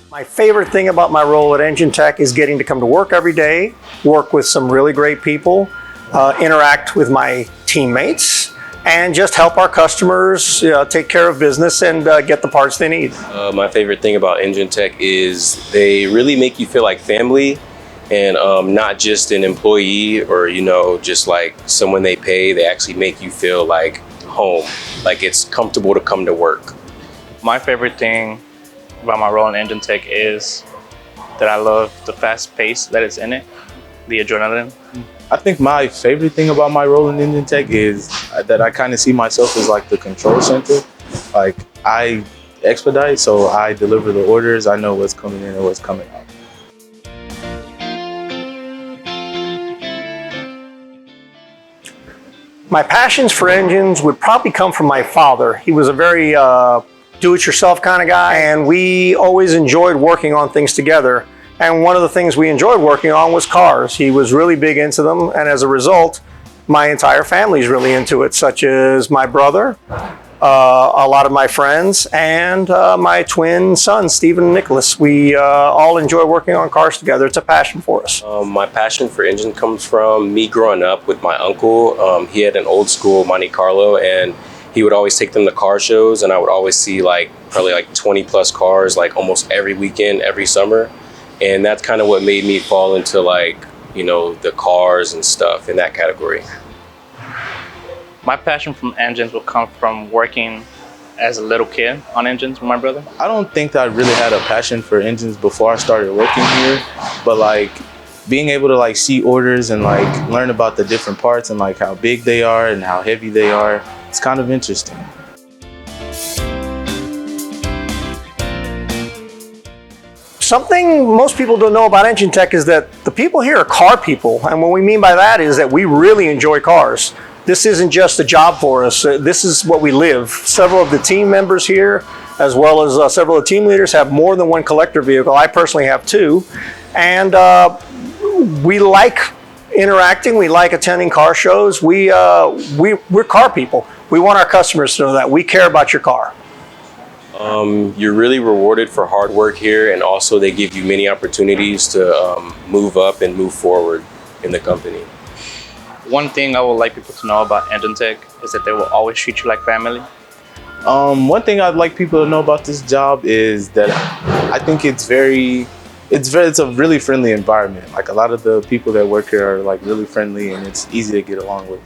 My favorite thing about my role at Enginetech is getting to come to work every day, work with some really great people, interact with my teammates, and just help our customers take care of business and get the parts they need. My favorite thing about Enginetech is they really make you feel like family and not just an employee or, just like someone they pay. They actually make you feel like home, like it's comfortable to come to work. My favorite thing about my role in Enginetech is that I love the fast pace that is in it, the adrenaline. I think my favorite thing about my role in Enginetech is that I kind of see myself as like the control center. Like I expedite, so I deliver the orders. I know what's coming in and what's coming out. My passions for engines would probably come from my father. He was a very do-it-yourself kind of guy, and we always enjoyed working on things together. And one of the things we enjoyed working on was cars. He was really big into them, and as a result, my entire family is really into it, such as my brother, a lot of my friends, and my twin sons, Stephen and Nicholas. We all enjoy working on cars together. It's a passion for us. My passion for engine comes from me growing up with my uncle. He had an old school Monte Carlo, and he would always take them to car shows, and I would always see probably 20 plus cars almost every weekend, every summer. And that's kind of what made me fall into the cars and stuff in that category. My passion from engines will come from working as a little kid on engines with my brother. I don't think that I really had a passion for engines before I started working here, but being able to see orders and learn about the different parts and how big they are and how heavy they are, it's kind of interesting. Something most people don't know about Enginetech is that the people here are car people. And what we mean by that is that we really enjoy cars. This isn't just a job for us. This is what we live. Several of the team members here, as well as several of the team leaders, have more than one collector vehicle. I personally have two. And we like interacting. We like attending car shows. We're car people. We want our customers to know that. We care about your car. You're really rewarded for hard work here, and also they give you many opportunities to move up and move forward in the company. One thing I would like people to know about Enginetech is that they will always treat you like family. One thing I'd like people to know about this job is that I think it's a really friendly environment. A lot of the people that work here are really friendly, and it's easy to get along with.